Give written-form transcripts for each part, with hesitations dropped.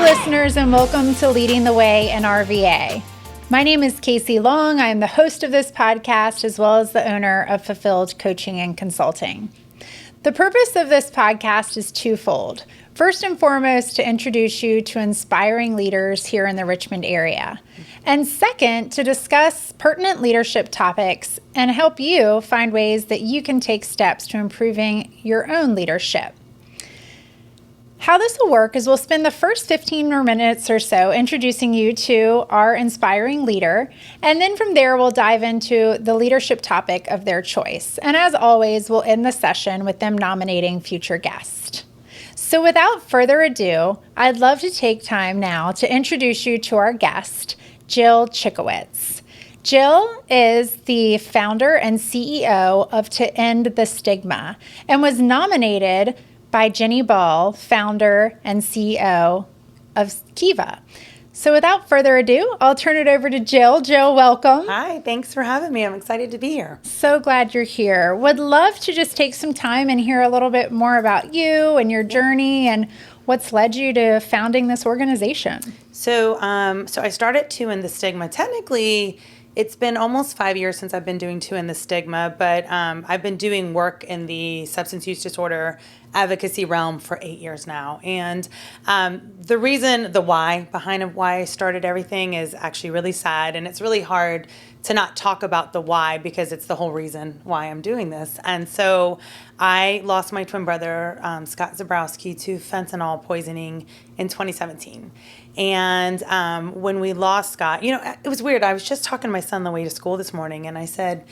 listeners, and welcome to Leading the Way in RVA. My name is Casey Long. I am the host of this podcast, as well as the owner of Fulfilled Coaching and Consulting. The purpose of this podcast is twofold. First and foremost, to introduce you to inspiring leaders here in the Richmond area. And second, to discuss pertinent leadership topics and help you find ways that you can take steps to improving your own leadership. How this will work is we'll spend the first 15 minutes or so introducing you to our inspiring leader, and then from there we'll dive into the leadership topic of their choice. And as always, we'll end the session with them nominating future guests. So without further ado, I'd love to take time now to introduce you to our guest, Jill Chicowicz. Jill is the founder and CEO of To End the Stigma and was nominated by Jenny Ball, founder and CEO of Kiva. So without further ado, I'll turn it over to Jill. Jill, welcome. Hi, thanks for having me. I'm excited to be here. So glad you're here. Would love to just take some time and hear a little bit more about you and your journey and what's led you to founding this organization. So I started To End the Stigma. Technically, it's been almost 5 years since I've been doing To End the Stigma, but I've been doing work in the substance use disorder advocacy realm for 8 years now. And the why behind why I started everything is actually really sad. And it's really hard to not talk about the why because it's the whole reason why I'm doing this. And so I lost my twin brother, Scott Zabrowski, to fentanyl poisoning in 2017. And when we lost Scott, it was weird. I was just talking to my son on the way to school this morning, and I said,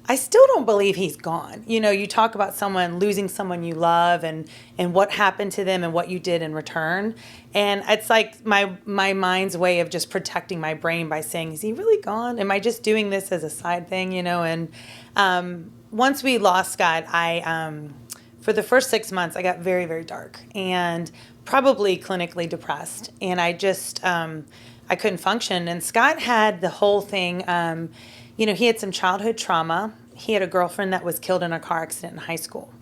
I still don't believe he's gone. You talk about someone losing someone you love and what happened to them and what you did in return. And it's like my mind's way of just protecting my brain by saying, is he really gone? Am I just doing this as a side thing, And once we lost Scott, for the first 6 months, I got very, very dark and probably clinically depressed. And I just, I couldn't function. And Scott had the whole thing, he had some childhood trauma. He had a girlfriend that was killed in a car accident in high school,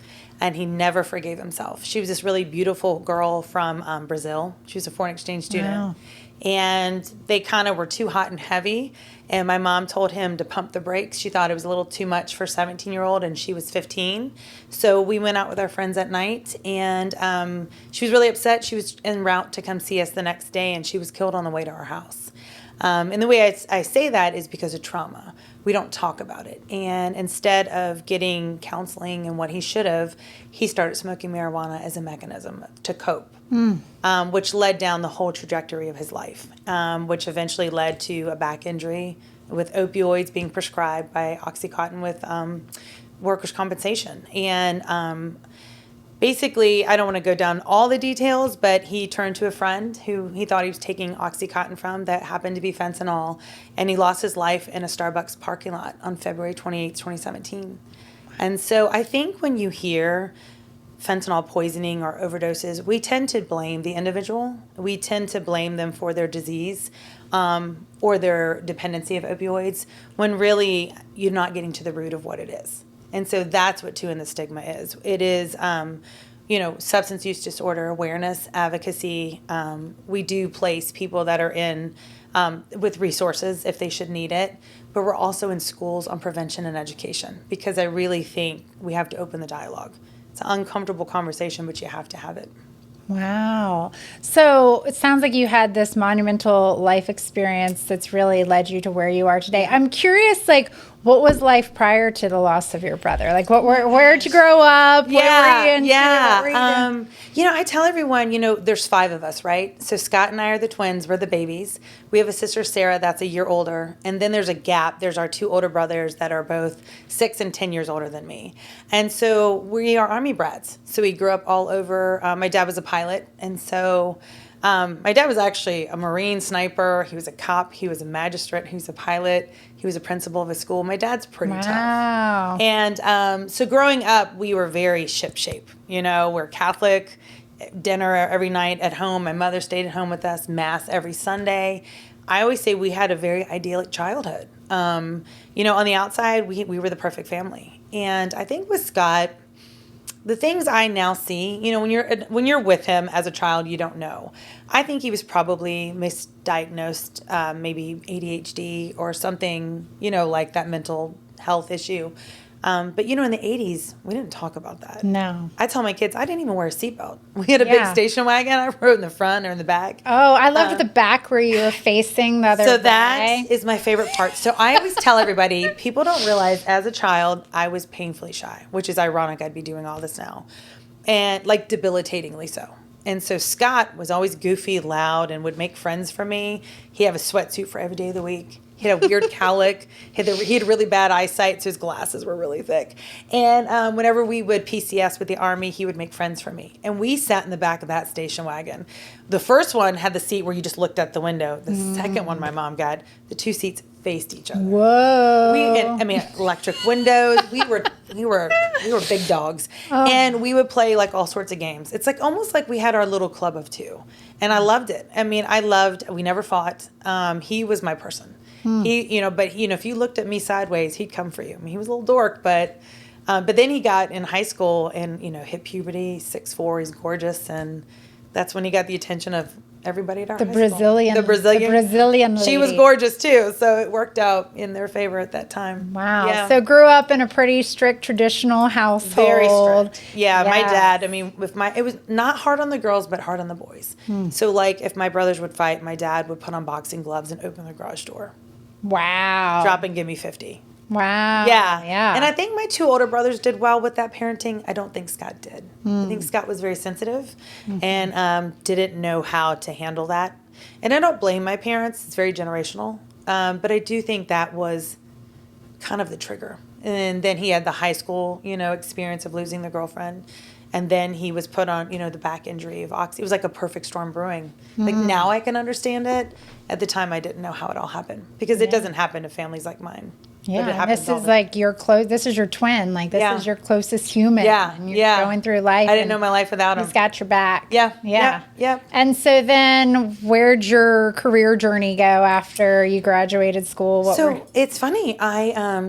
and he never forgave himself. She was this really beautiful girl from Brazil. She was a foreign exchange student. Wow. And they kind of were too hot and heavy, and my mom told him to pump the brakes. She thought it was a little too much for a 17-year-old, and she was 15. So we went out with our friends at night, and she was really upset. She was en route to come see us the next day, and she was killed on the way to our house. And the way I say that is because of trauma. We don't talk about it. And instead of getting counseling and what he should have, he started smoking marijuana as a mechanism to cope, which led down the whole trajectory of his life, which eventually led to a back injury with opioids being prescribed by Oxycontin with workers' compensation. And basically, I don't want to go down all the details, but he turned to a friend who he thought he was taking Oxycontin from that happened to be fentanyl, and he lost his life in a Starbucks parking lot on February 28, 2017. And so I think when you hear fentanyl poisoning or overdoses, we tend to blame the individual. We tend to blame them for their disease or their dependency of opioids, when really you're not getting to the root of what it is. And so that's what To End the Stigma is. It is, substance use disorder awareness, advocacy. We do place people that are in with resources if they should need it, but we're also in schools on prevention and education, because I really think we have to open the dialogue. It's an uncomfortable conversation, but you have to have it. Wow. So it sounds like you had this monumental life experience that's really led you to where you are today. I'm curious, what was life prior to the loss of your brother? Where'd you grow up? What were you into? I tell everyone, there's 5 of us, right? So Scott and I are the twins. We're the babies. We have a sister, Sarah, that's a year older. And then there's a gap. There's our 2 older brothers that are both 6 and 10 years older than me. And so we are Army brats. So we grew up all over. My dad was a pilot. And so my dad was actually a Marine sniper. He was a cop. He was a magistrate. He was a pilot. He was a principal of a school. My dad's pretty tough. And so growing up, we were very shipshape. We're Catholic, dinner every night at home. My mother stayed at home with us, Mass every Sunday. I always say we had a very idyllic childhood. On the outside, we were the perfect family. And I think with Scott, the things I now see, when you're with him as a child, you don't know. I think he was probably misdiagnosed, maybe ADHD or something, like that mental health issue. But in the 80s, we didn't talk about that. No. I tell my kids, I didn't even wear a seatbelt. We had a big station wagon. I rode in the front or in the back. Oh, I loved the back where you were facing the other way. So that is my favorite part. So I always tell everybody, people don't realize as a child, I was painfully shy, which is ironic. I'd be doing all this now. And like debilitatingly so. And so Scott was always goofy, loud, and would make friends for me. He had a sweatsuit for every day of the week. He had a weird cowlick. He had really bad eyesight, so his glasses were really thick. And whenever we would PCS with the Army, he would make friends for me. And we sat in the back of that station wagon. The first one had the seat where you just looked out the window. The second one my mom got, the two seats faced each other. Whoa! Electric windows. We were big dogs, and we would play like all sorts of games. It's like almost like we had our little club of two, and I loved it. We never fought. He was my person. If you looked at me sideways, he'd come for you. He was a little dork, but then he got in high school and hit puberty. 6'4", he's gorgeous, and that's when he got the attention of everybody at our high school. The Brazilian lady. She was gorgeous too, so it worked out in their favor at that time. Wow. Yeah. So grew up in a pretty strict traditional household. Very strict. Yeah, my dad, it was not hard on the girls, but hard on the boys. So like if my brothers would fight, my dad would put on boxing gloves and open the garage door. Wow. Drop and give me 50. Wow. Yeah. And I think my two older brothers did well with that parenting. I don't think Scott did. I think Scott was very sensitive and didn't know how to handle that. And I don't blame my parents. It's very generational. But I do think that was kind of the trigger. And then he had the high school, experience of losing the girlfriend. And then he was put on, the back injury of oxy. It was like a perfect storm brewing. Like now I can understand it. At the time I didn't know how it all happened because it doesn't happen to families like mine. Yeah, this is like your this is your twin. Like this is your closest human. Yeah, and you're going through life. I didn't know my life without him. He's got your back. Yeah. And so then, where'd your career journey go after you graduated school? It's funny.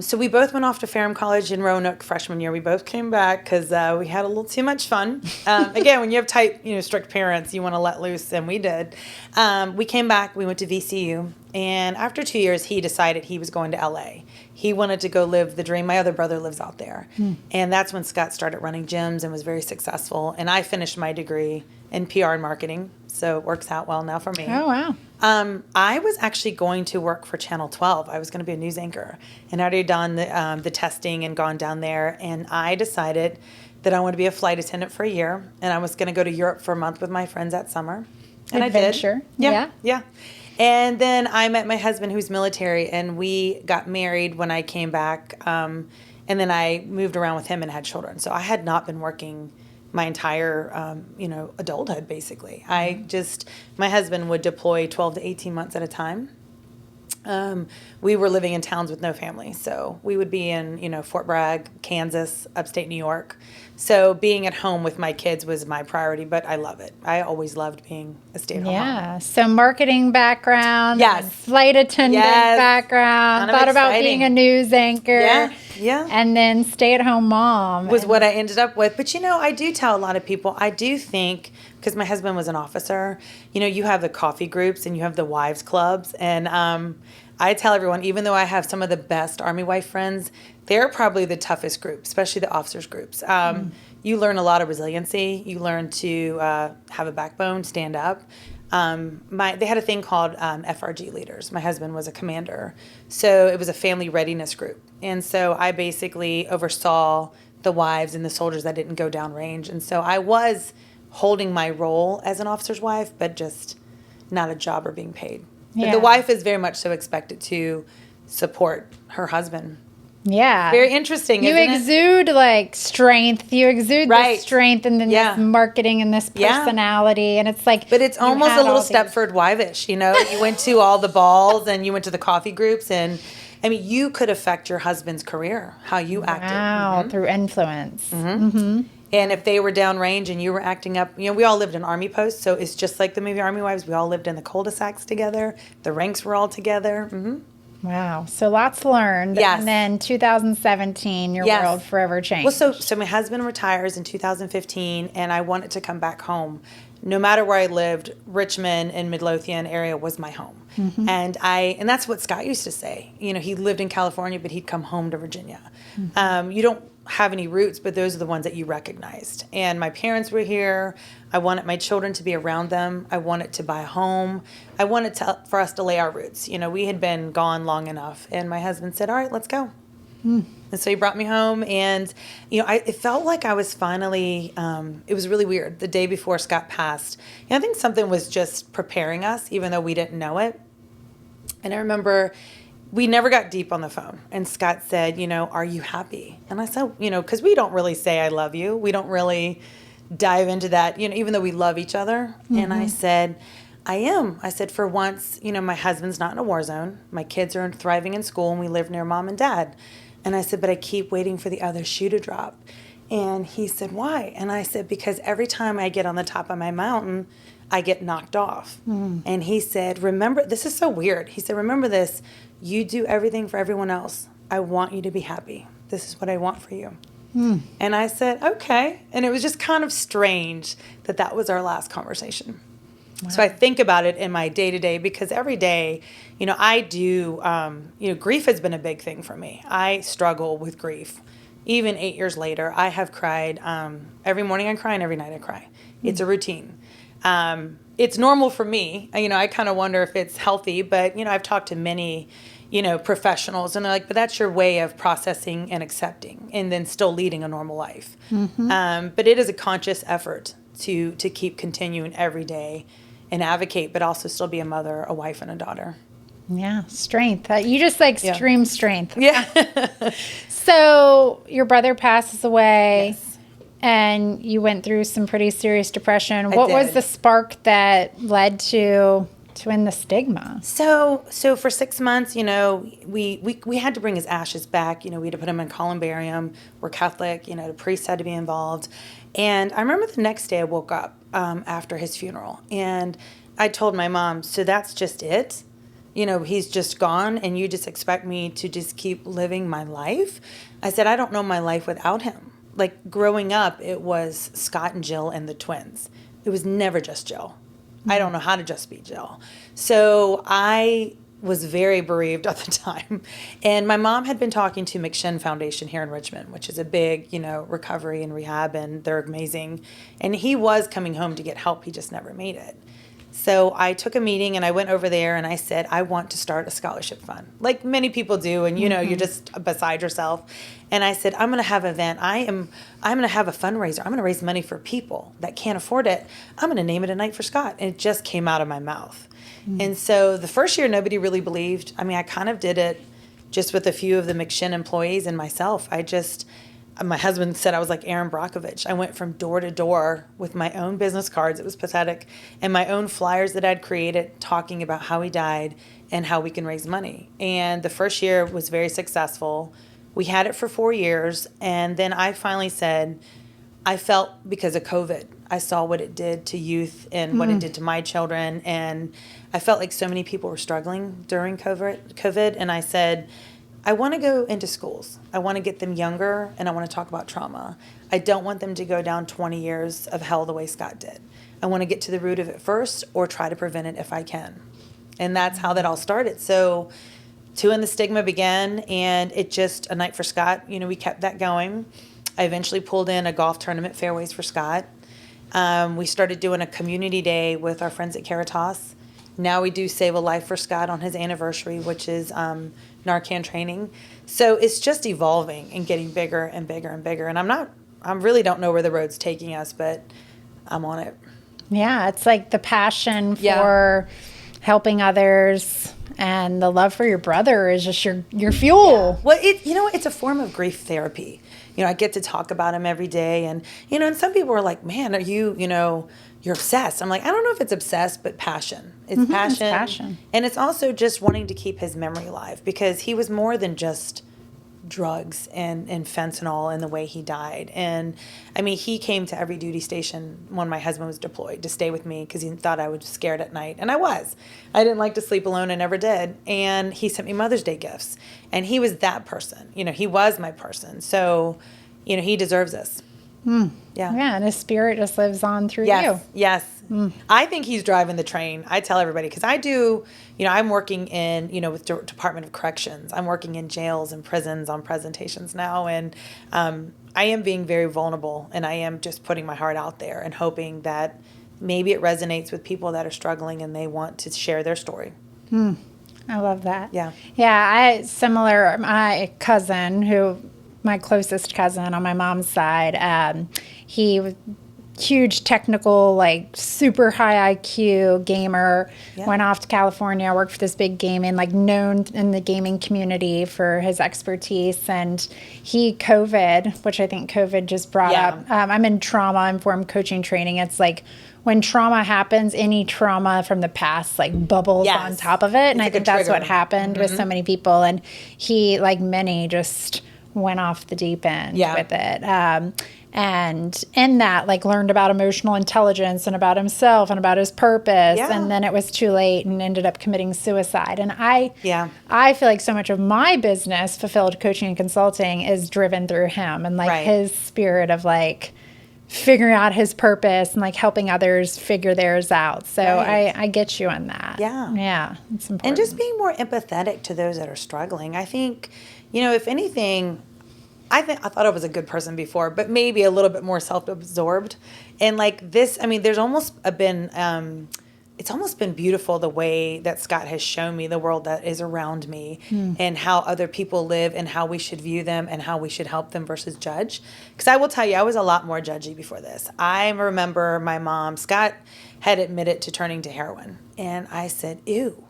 So we both went off to Ferrum College in Roanoke freshman year. We both came back because we had a little too much fun. Again, when you have tight, strict parents, you want to let loose, and we did. We came back. We went to VCU. And after 2 years, he decided he was going to LA. He wanted to go live the dream. My other brother lives out there. And that's when Scott started running gyms and was very successful. And I finished my degree in PR and marketing. So it works out well now for me. Oh, wow. I was actually going to work for Channel 12. I was going to be a news anchor. And I'd already done the testing and gone down there. And I decided that I wanted to be a flight attendant for a year. And I was going to go to Europe for a month with my friends that summer. And Adventure. I did. Yeah. And then I met my husband, who's military, and we got married when I came back. And then I moved around with him and had children. So I had not been working my entire, adulthood, basically. My husband would deploy 12 to 18 months at a time. We were living in towns with no family. So we would be in, Fort Bragg, Kansas, upstate New York. So being at home with my kids was my priority, but I love it. I always loved being a stay-at-home mom. So marketing background, yes, flight attendant background, thought about being a news anchor, and then stay-at-home mom. Was what I ended up with. But, I do tell a lot of people, I do think, because my husband was an officer, you have the coffee groups and you have the wives clubs, and I tell everyone, even though I have some of the best Army wife friends, they're probably the toughest group, especially the officers groups. You learn a lot of resiliency. You learn to have a backbone, stand up. They had a thing called FRG leaders. My husband was a commander. So it was a family readiness group. And so I basically oversaw the wives and the soldiers that didn't go downrange. And so I was holding my role as an officer's wife, but just not a job or being paid. Yeah. The wife is very much so expected to support her husband. Yeah. Very interesting, You exude like strength. You exude this strength and then this marketing and this personality. And it's like... But it's almost a little Stepford Wife-ish, You went to all the balls and you went to the coffee groups and... you could affect your husband's career, how you acted. Wow, through influence. And if they were downrange and you were acting up, we all lived in Army posts, so it's just like the movie Army Wives. We all lived in the cul-de-sacs together. The ranks were all together. Wow. So lots learned. Yes. And then 2017, your Yes. world forever changed. Well, so my husband retires in 2015, and I wanted to come back home. No matter where I lived, Richmond and Midlothian area was my home. And that's what Scott used to say. He lived in California, but he'd come home to Virginia. You don't have any roots, but those are the ones that you recognized. And my parents were here. I wanted my children to be around them. I wanted to buy a home. I wanted for us to lay our roots. We had been gone long enough. And my husband said, all right, let's go. And so he brought me home, and it felt like I was finally. It was really weird. The day before Scott passed, I think something was just preparing us, even though we didn't know it. And I remember we never got deep on the phone, and Scott said, "Are you happy?" And I said, because we don't really say "I love you." We don't really dive into that, even though we love each other. And I said, I am. I said, for once, my husband's not in a war zone. My kids are thriving in school, and we live near mom and dad. And I said, but I keep waiting for the other shoe to drop. And he said, why? And I said, because every time I get on the top of my mountain, I get knocked off. And he said, remember, this is so weird. He said, remember this, you do everything for everyone else. I want you to be happy. This is what I want for you. And I said, okay. And it was just kind of strange that was our last conversation. Wow. So I think about it in my day-to-day, because every day, I do, grief has been a big thing for me. I struggle with grief. Even 8 years later, I have cried. Every morning I cry, and every night I cry. It's a routine. It's normal for me. I kind of wonder if it's healthy, but, I've talked to many, professionals, and they're like, but that's your way of processing and accepting and then still leading a normal life. But it is a conscious effort to keep continuing every day and advocate, but also still be a mother, a wife, and a daughter. Yeah, strength. You just extreme strength. Yeah. So your brother passes away. Yes. And you went through some pretty serious depression. I What did. was the spark that led to End the Stigma? So for 6 months, we had to bring his ashes back. We had to put him in columbarium. We're Catholic. The priest had to be involved. And I remember the next day I woke up after his funeral, and I told my mom, so that's just it? He's just gone, and you just expect me to just keep living my life? I said, I don't know my life without him. Like, growing up, it was Scott and Jill and the twins. It was never just Jill. I don't know how to just be Jill. So I was very bereaved at the time. And my mom had been talking to McShin Foundation here in Richmond, which is a big, recovery and rehab, and they're amazing. And he was coming home to get help. He just never made it. So I took a meeting, and I went over there, and I said, I want to start a scholarship fund, like many people do. And, you're just beside yourself. And I said, I'm going to have an event. I'm going to have a fundraiser. I'm going to raise money for people that can't afford it. I'm going to name it A Night for Scott. And it just came out of my mouth. And so the first year, nobody really believed. I mean, I kind of did it just with a few of the McShin employees and myself. My husband said I was like Aaron Brockovich. I went from door to door with my own business cards. It was pathetic. And my own flyers that I'd created talking about how he died and how we can raise money. And the first year was very successful. We had it for 4 years. And then I finally said, I felt, because of COVID, I saw what it did to youth and what it did to my children. And I felt like so many people were struggling during COVID. And I said, I want to go into schools. I want to get them younger, and I want to talk about trauma. I don't want them to go down 20 years of hell the way Scott did. I want to get to the root of it first, or try to prevent it if I can. And that's how that all started. So End the Stigma began, and it just, A Night for Scott, we kept that going. I eventually pulled in a golf tournament, Fairways for Scott. We started doing a community day with our friends at Caritas. Now we do Save a Life for Scott on his anniversary, which is Narcan training. So it's just evolving and getting bigger and bigger and bigger. And I really don't know where the road's taking us, but I'm on it. Yeah, it's like the passion for helping others, and the love for your brother is just your fuel. Yeah. Well, it's a form of grief therapy. I get to talk about him every day, and and some people are like, "Man, are you, you're obsessed." I'm like, I don't know if it's obsessed, but passion. It's passion. It's passion. And it's also just wanting to keep his memory alive, because he was more than just drugs and fentanyl and the way he died. And I mean, he came to every duty station when my husband was deployed to stay with me because he thought I was scared at night. And I was. I didn't like to sleep alone. I never did. And he sent me Mother's Day gifts. And he was that person. You know, he was my person. So, you know, he deserves this. Yeah. Yeah. And his spirit just lives on through Yes. you. Yes. I think he's driving the train. I tell everybody, because I do, you know, I'm working in, you know, with Department of Corrections. I'm working in jails and prisons on presentations now. And I am being very vulnerable, and I am just putting my heart out there and hoping that maybe it resonates with people that are struggling and they want to share their story. I love that. Yeah. Yeah. My cousin, my closest cousin on my mom's side, he was huge technical, like super high IQ gamer, went off to California, worked for this big gaming, like known in the gaming community for his expertise. And COVID, which I think COVID just brought up, I'm in trauma-informed coaching training. It's like when trauma happens, any trauma from the past like bubbles on top of it. And I think that's what happened with so many people. And he, like many, just went off the deep end with it. And in that, like, learned about emotional intelligence and about himself and about his purpose. And then it was too late and ended up committing suicide. And I feel like so much of my business, Fulfilled Coaching and Consulting, is driven through him and like his spirit of like figuring out his purpose and like helping others figure theirs out. So I get you on that. Yeah. It's important. And just being more empathetic to those that are struggling. I think, you know, if anything, I thought I was a good person before, but maybe a little bit more self-absorbed. And like this, I mean, there's almost been, it's almost been beautiful the way that Scott has shown me the world that is around me and how other people live and how we should view them and how we should help them versus judge. Because I will tell you, I was a lot more judgy before this. I remember my mom, Scott, had admitted to turning to heroin. And I said, ew,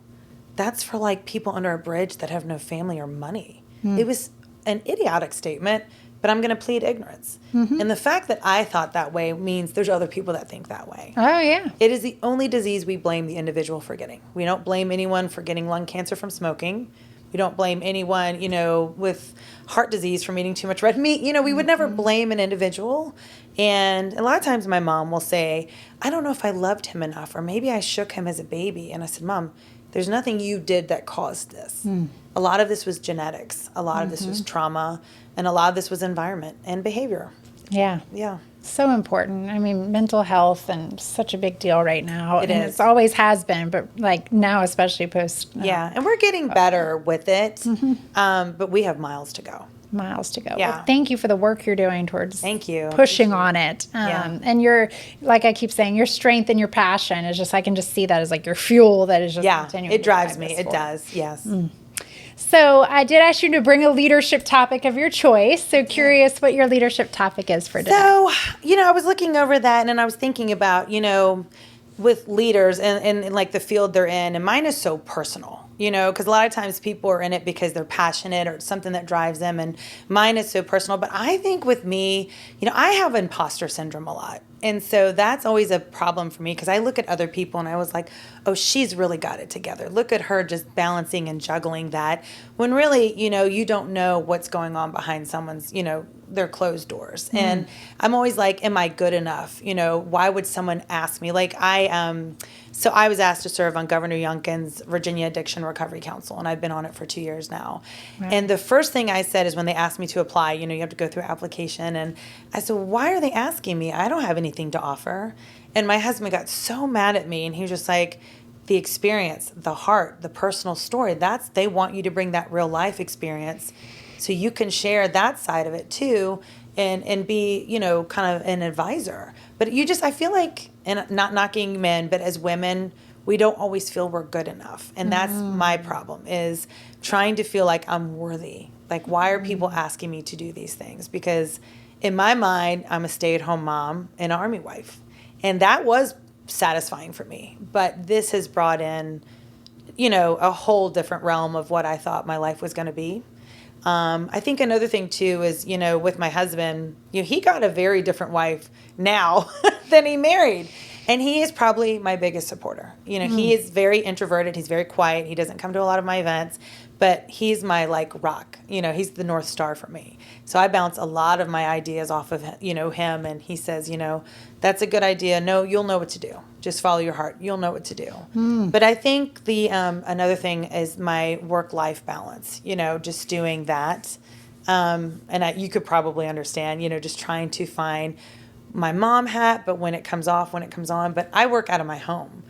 that's for like people under a bridge that have no family or money. It was an idiotic statement, but I'm going to plead ignorance. And the fact that I thought that way means there's other people that think that way. Oh, yeah. It is the only disease we blame the individual for getting. We don't blame anyone for getting lung cancer from smoking. We don't blame anyone, you know, with heart disease from eating too much red meat. You know, we would never blame an individual. And a lot of times my mom will say, I don't know if I loved him enough, or maybe I shook him as a baby. And I said, Mom, there's nothing you did that caused this. A lot of this was genetics. A lot of this was trauma. And a lot of this was environment and behavior. Yeah. Yeah. So important. I mean, mental health and such a big deal right now. It is. It always has been, but like now, especially post. Yeah. And we're getting better with it. But we have miles to go. Miles to go. Yeah. Well, thank you for the work you're doing towards Thank you. pushing on it. And you're, like I keep saying, your strength and your passion is just, I can just see that as like your fuel that is just continuing. It drives to me. drive It this does. Yes. So I did ask you to bring a leadership topic of your choice. So curious what your leadership topic is for today. So, you know, I was looking over that and I was thinking about, you know, with leaders and like the field they're in, and mine is so personal, you know, because a lot of times people are in it because they're passionate or it's something that drives them, and mine is so personal. But I think with me, you know, I have imposter syndrome a lot. And so that's always a problem for me because I look at other people and I was like, oh, she's really got it together. Look at her just balancing and juggling that, when really, you know, you don't know what's going on behind someone's, you know, their closed doors. And I'm always like, am I good enough? You know, why would someone ask me? Like so I was asked to serve on Governor Youngkin's Virginia Addiction Recovery Council, and I've been on it for 2 years now. Right. And the first thing I said is when they asked me to apply, you know, you have to go through application. And I said, why are they asking me? I don't have anything to offer. And my husband got so mad at me, and he was just like, the experience, the heart, the personal story, they want you to bring that real life experience so you can share that side of it too, and be, you know, kind of an advisor. But I feel like, and not knocking men, but as women, we don't always feel we're good enough. And that's my problem, is trying to feel like I'm worthy. Like, why are people asking me to do these things? Because in my mind, I'm a stay-at-home mom and an Army wife. And that was satisfying for me. But this has brought in, you know, a whole different realm of what I thought my life was going to be. I think another thing too is, you know, with my husband, you know, he got a very different wife now than he married. And he is probably my biggest supporter. You know, he is very introverted. He's very quiet. He doesn't come to a lot of my events. but he's my like rock. He's the North Star for me. So I bounce a lot of my ideas off of him, and he says, that's a good idea. No, you'll know what to do. Just follow your heart. You'll know what to do. But I think the another thing is my work-life balance. Just doing that, and you could probably understand. Just trying to find my mom hat, but when it comes off, when it comes on. But I work out of my home.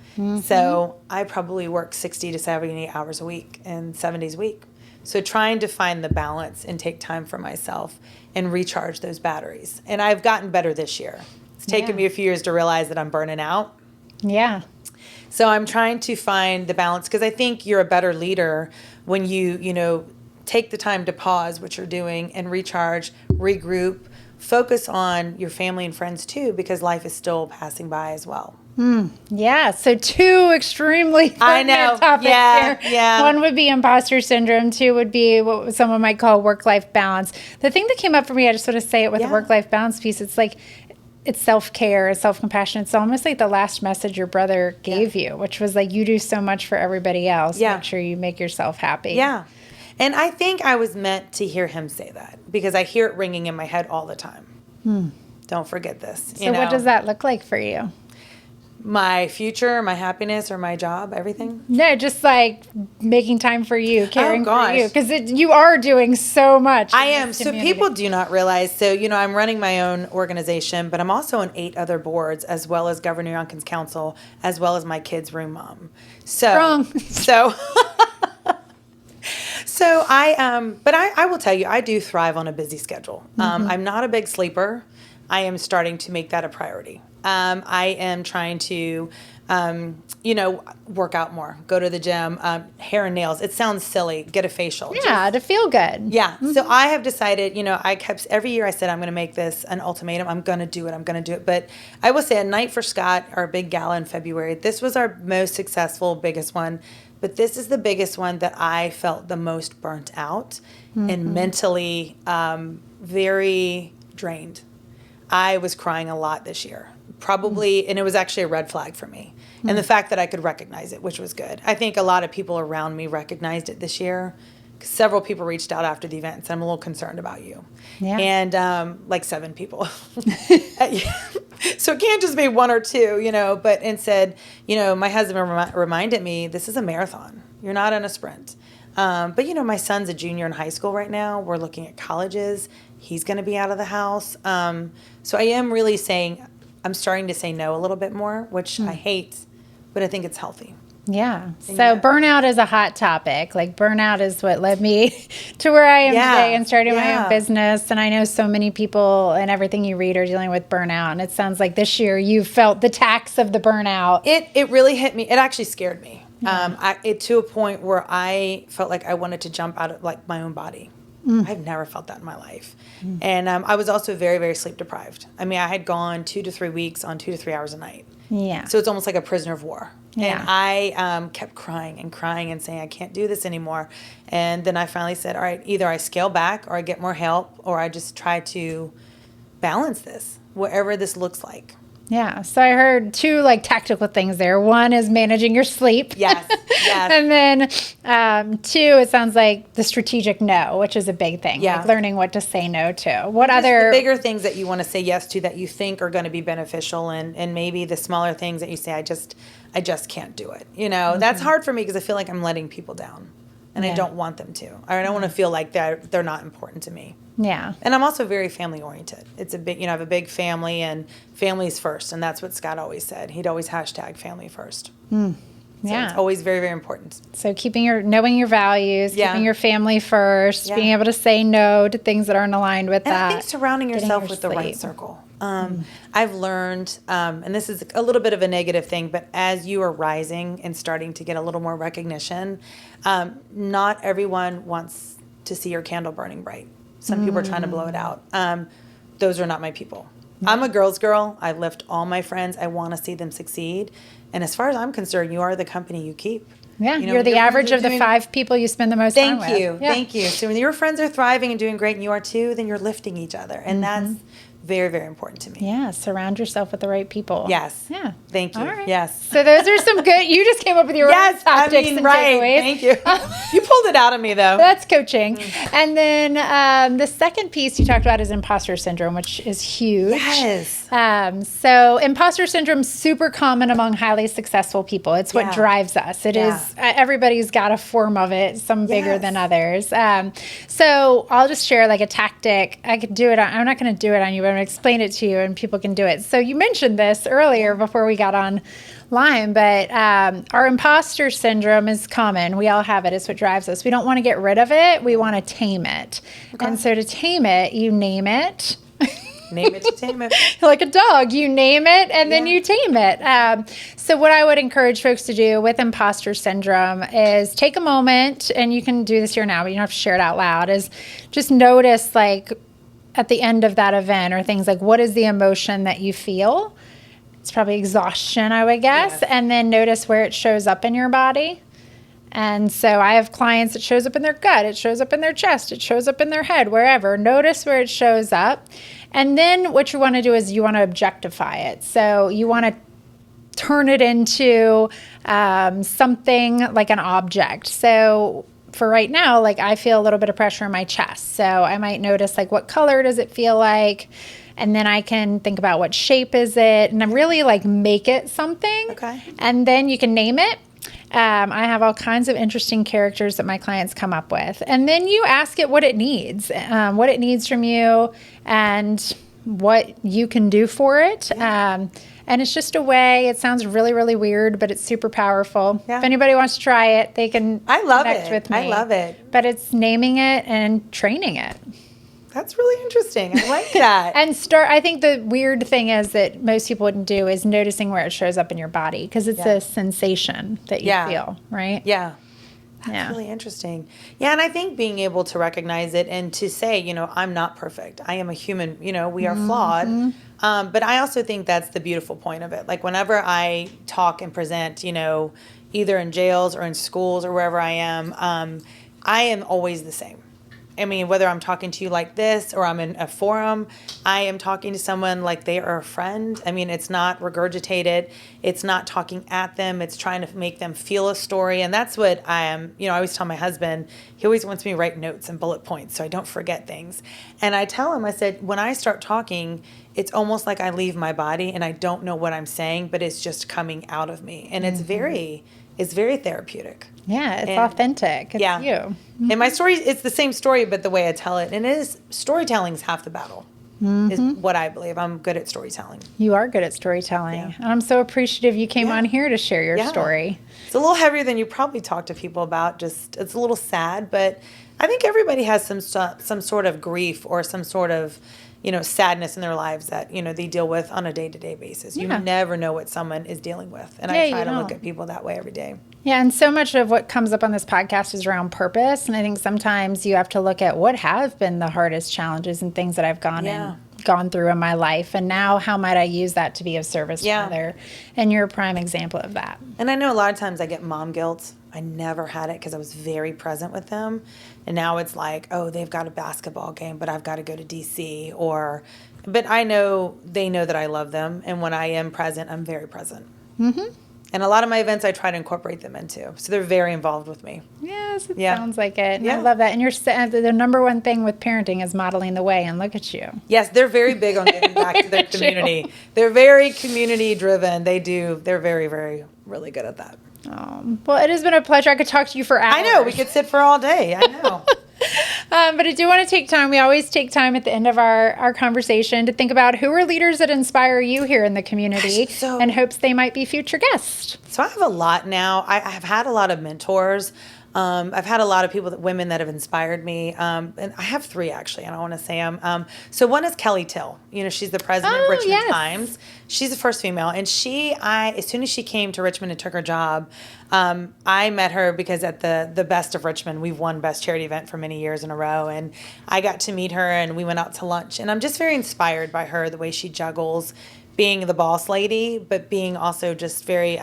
So I probably work 60 to 70 hours a week and 7 days a week. So trying to find the balance and take time for myself and recharge those batteries. And I've gotten better this year. It's taken me a few years to realize that I'm burning out. Yeah. So I'm trying to find the balance, because I think you're a better leader when you take the time to pause what you're doing and recharge, regroup, focus on your family and friends too, because life is still passing by as well. Yeah, so two extremely pertinent topics here. Yeah. One would be imposter syndrome. Two would be what someone might call work-life balance. The thing that came up for me, I just want to say it with the work-life balance piece, it's like it's self-care, it's self-compassion. It's almost like the last message your brother gave you, which was like, you do so much for everybody else. Make sure you make yourself happy. Yeah. And I think I was meant to hear him say that, because I hear it ringing in my head all the time. Don't forget this. So what does that look like for you? My future, my happiness, or my job, everything? No, just like making time for you, caring for you. Because you are doing so much. I am. So people do not realize. So, I'm running my own organization, but I'm also on 8 other boards, as well as Governor Youngkin's council, as well as my kids' room mom. So, So I will tell you, I do thrive on a busy schedule. I'm not a big sleeper. I am starting to make that a priority. I am trying to, work out more, go to the gym, hair and nails. It sounds silly. Get a facial. Yeah, to feel good. Yeah. So I have decided, every year I said, I'm going to make this an ultimatum. I'm going to do it. But I will say, A Night for Scott, our big gala in February, this was our most successful, biggest one. But this is the biggest one that I felt the most burnt out and mentally very drained. I was crying a lot this year, probably, and it was actually a red flag for me. And the fact that I could recognize it, which was good. I think a lot of people around me recognized it this year. Several people reached out after the event and said, I'm a little concerned about you. Yeah. And like 7 people. So it can't just be 1 or 2, but and said, my husband reminded me, this is a marathon. You're not in a sprint. But my son's a junior in high school right now. We're looking at colleges. He's going to be out of the house. So I am really saying, I'm starting to say no a little bit more, which I hate, but I think it's healthy. Yeah. So burnout is a hot topic. Like burnout is what led me to where I am today and starting my own business. And I know so many people and everything you read are dealing with burnout. And it sounds like this year you felt the tax of the burnout. It really hit me. It actually scared me. To a point where I felt like I wanted to jump out of like my own body. I've never felt that in my life. And I was also very, very sleep deprived. I mean, I had gone 2 to 3 weeks on 2 to 3 hours a night. Yeah. So it's almost like a prisoner of war. Yeah. And I kept crying and saying, I can't do this anymore. And then I finally said, all right, either I scale back or I get more help or I just try to balance this, whatever this looks like. Yeah. So I heard 2 like tactical things there. One is managing your sleep. Yes. And then 2, it sounds like the strategic no, which is a big thing. Yeah. Like learning what to say no to. What just other the bigger things that you want to say yes to that you think are going to be beneficial, and maybe the smaller things that you say, I just can't do it. That's hard for me because I feel like I'm letting people down. And I don't want them to. Or I don't want to feel like they're not important to me. Yeah. And I'm also very family oriented. It's a big, I have a big family, and family's first. And that's what Scott always said. He'd always hashtag family first. So it's always very, very important. So knowing your values, keeping your family first, being able to say no to things that aren't aligned with that. I think surrounding yourself with the right circle. I've learned, and this is a little bit of a negative thing, but as you are rising and starting to get a little more recognition, not everyone wants to see your candle burning bright. Some people are trying to blow it out. Those are not my people. I'm a girl's girl. I lift all my friends. I want to see them succeed. And as far as I'm concerned, you are the company you keep. Yeah, you're the average of the 5 people you spend the most time with. Thank you. So when your friends are thriving and doing great and you are too, then you're lifting each other. And that's Very, very important to me. Yeah, surround yourself with the right people. Yes. Yeah. Thank you. All right. Yes. So those are some good, you just came up with your own tactics and takeaways. Thank you. You pulled it out of me, though. That's coaching. And then the second piece you talked about is imposter syndrome, which is huge. Yes. So imposter syndrome is super common among highly successful people. It's what drives us. It is, everybody's got a form of it, some bigger than others. So I'll just share like a tactic. I could do it. I'm not going to do it on you, but I'm going to explain it to you and people can do it. So you mentioned this earlier before we got online, but our imposter syndrome is common. We all have it. It's what drives us. We don't want to get rid of it. We want to tame it. Okay. And so to tame it, you name it. Name it to tame it. Like a dog, you name it and then you tame it. So what I would encourage folks to do with imposter syndrome is take a moment, and you can do this here now, but you don't have to share it out loud, is just notice like at the end of that event or things like, what is the emotion that you feel? It's probably exhaustion, I would guess. Yes. And then notice where it shows up in your body. And so I have clients, it shows up in their gut, it shows up in their chest, it shows up in their head, wherever. Notice where it shows up. And then what you want to do is you want to objectify it. So you want to turn it into something like an object. So for right now, like I feel a little bit of pressure in my chest. So I might notice like what color does it feel like? And then I can think about what shape is it? And I really like make it something. Okay. And then you can name it. I have all kinds of interesting characters that my clients come up with. And then you ask it what it needs from you and what you can do for it. And it's just a way, it sounds really, really weird, but it's super powerful. Yeah. If anybody wants to try it, they can connect with me. I love it. But it's naming it and training it. That's really interesting. I like that. And I think the weird thing is that most people wouldn't do is noticing where it shows up in your body, because it's a sensation that you feel, right? Yeah. That's really interesting. Yeah, and I think being able to recognize it and to say, I'm not perfect. I am a human, we are flawed. But I also think that's the beautiful point of it. Like whenever I talk and present, either in jails or in schools or wherever I am always the same. I mean, whether I'm talking to you like this or I'm in a forum, I am talking to someone like they are a friend. I mean, it's not regurgitated. It's not talking at them. It's trying to make them feel a story. And that's what I am. I always tell my husband, he always wants me to write notes and bullet points so I don't forget things. And I tell him, I said, when I start talking, it's almost like I leave my body and I don't know what I'm saying, but it's just coming out of me. And it's very therapeutic. Yeah, it's authentic. It's you. Mm-hmm. And my story, it's the same story, but the way I tell it. And storytelling's half the battle, is what I believe. I'm good at storytelling. You are good at storytelling. Yeah. And I'm so appreciative you came on here to share your story. It's a little heavier than you probably talk to people about. Just, it's a little sad, but I think everybody has some sort of grief or some sort of, sadness in their lives that, they deal with on a day-to-day basis. You never know what someone is dealing with. And I try to look at people that way every day. Yeah, and so much of what comes up on this podcast is around purpose. And I think sometimes you have to look at what have been the hardest challenges and things that I've gone through in my life. And now how might I use that to be of service to other? And you're a prime example of that. And I know a lot of times I get mom guilt. I never had it because I was very present with them. And now it's like, oh, they've got a basketball game, but I've got to go to D.C. But I know they know that I love them. And when I am present, I'm very present. Mm-hmm. And a lot of my events, I try to incorporate them into. So they're very involved with me. Yes, it sounds like it. And I love that. And the number one thing with parenting is modeling the way. And look at you. Yes, they're very big on getting back to their community. They're very community driven. They're very, very, really good at that. Well, it has been a pleasure. I could talk to you for hours. I know. We could sit for all day. I know. But I do want to take time. We always take time at the end of our conversation to think about who are leaders that inspire you here in the community and hopes they might be future guests. So I have a lot now. I've had a lot of mentors. I've had a lot of women that have inspired me. And I have 3 actually, and I want to say them. So one is Kelly Till. She's the president of Richmond Times. She's the first female. And as soon as she came to Richmond and took her job, I met her because at the Best of Richmond, we've won Best Charity Event for many years in a row. And I got to meet her and we went out to lunch. And I'm just very inspired by her, the way she juggles being the boss lady, but being also just very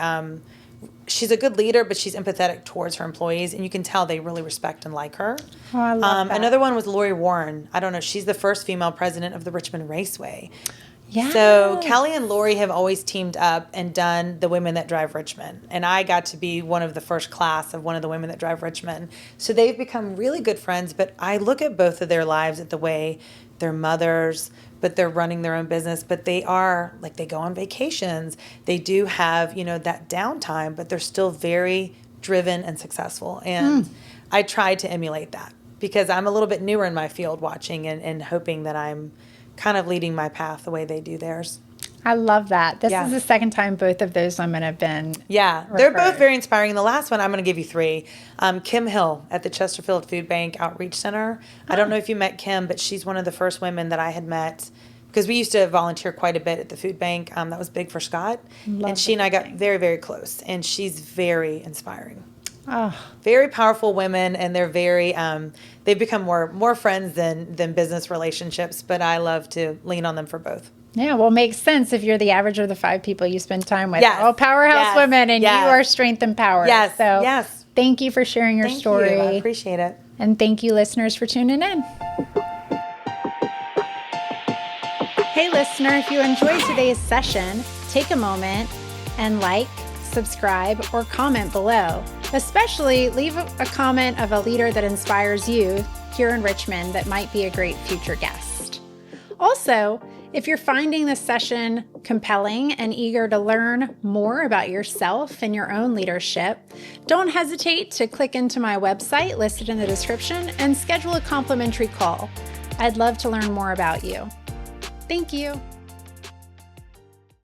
she's a good leader, but she's empathetic towards her employees, and you can tell they really respect and like her. Oh, I love that. Another one was Lori Warren. I don't know. She's the first female president of the Richmond Raceway. Yeah. So Kelly and Lori have always teamed up and done the Women That Drive Richmond. And I got to be one of the first class of one of the Women That Drive Richmond. So they've become really good friends. But I look at both of their lives at the way they're mothers, but they're running their own business. But they are, like, they go on vacations. They do have, that downtime, but they're still very driven and successful. And I try to emulate that because I'm a little bit newer in my field watching and hoping that I'm kind of leading my path the way they do theirs. I love that. This is the second time both of those women have been They're both very inspiring. The last one, I'm going to give you 3. Kim Hill at the Chesterfield Food Bank Outreach Center. I don't know if you met Kim, but she's one of the first women that I had met because we used to volunteer quite a bit at the food bank. That was big for Scott. And she and I got very, very close. And she's very inspiring. Oh. Very powerful women, and they're very they've become more friends than business relationships, but I love to lean on them for both. Yeah, well, it makes sense if you're the average of the 5 people you spend time with. Yes. All powerhouse women, and you are strength and power. Yes. So yes. Thank you for sharing your story. Thank you. I appreciate it. And thank you, listeners, for tuning in. Hey, listener, if you enjoyed today's session, take a moment and like, subscribe, or comment below. Especially leave a comment of a leader that inspires you here in Richmond that might be a great future guest. Also, if you're finding this session compelling and eager to learn more about yourself and your own leadership, don't hesitate to click into my website listed in the description and schedule a complimentary call. I'd love to learn more about you. Thank you.